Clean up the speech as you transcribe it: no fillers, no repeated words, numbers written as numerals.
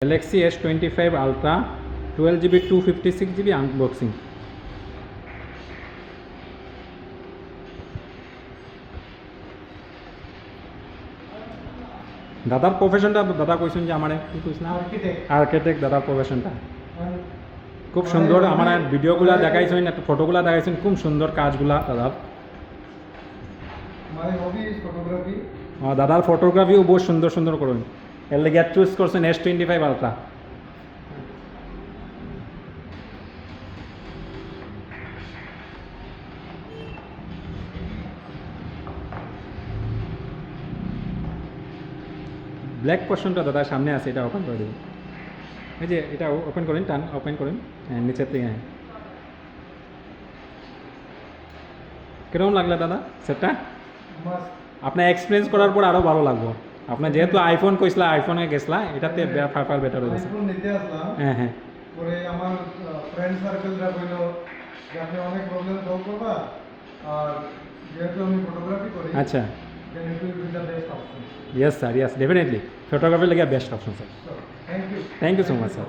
Galaxy S25 Ultra 12GB 256GB unboxing. দাদার প্রফেশনটা দাদা কইছেন যে আমার কি কইছ না আর্কিটেক্ট দাদার প্রফেশনটা খুব সুন্দর। আমার ভিডিওগুলো দেখাইছেন, একটু ফটোগুলো দেখাইছেন, খুব সুন্দর কাজগুলা দাদার। দাদার ফটোগ্রাফিও বহুত সুন্দর সুন্দর করুন। এর লেগে চুজ করছেন S25 Ultra। ব্ল্যাক পোর্শনটা দাদা সামনে আছে, এটা ওপেন করে দেবেন। এই যে এটা ওপেন করেন, টান ওপেন করেন, হ্যাঁ নিচের থেকে। হ্যাঁ, কিরকম লাগলো দাদা সেটটা? আপনার এক্সপিরিয়েন্স করার পর আরও ভালো লাগবো। আপনার যেহেতু আইফোন কইসলা, আইফোনে গেছলা, এটাতে ফার বেটার হয়েছে। হ্যাঁ হ্যাঁ, পরে আমার ফ্রেন্ড সার্কেলরা কইল যে আপনি অনেক প্রবলেম সলভ করবা, আর যেহেতু আমি ফটোগ্রাফি করি, আচ্ছা, then it will be the best option. Yes sir, yes definitely photography লাগে best option sir. So, thank you. Thank you so much sir.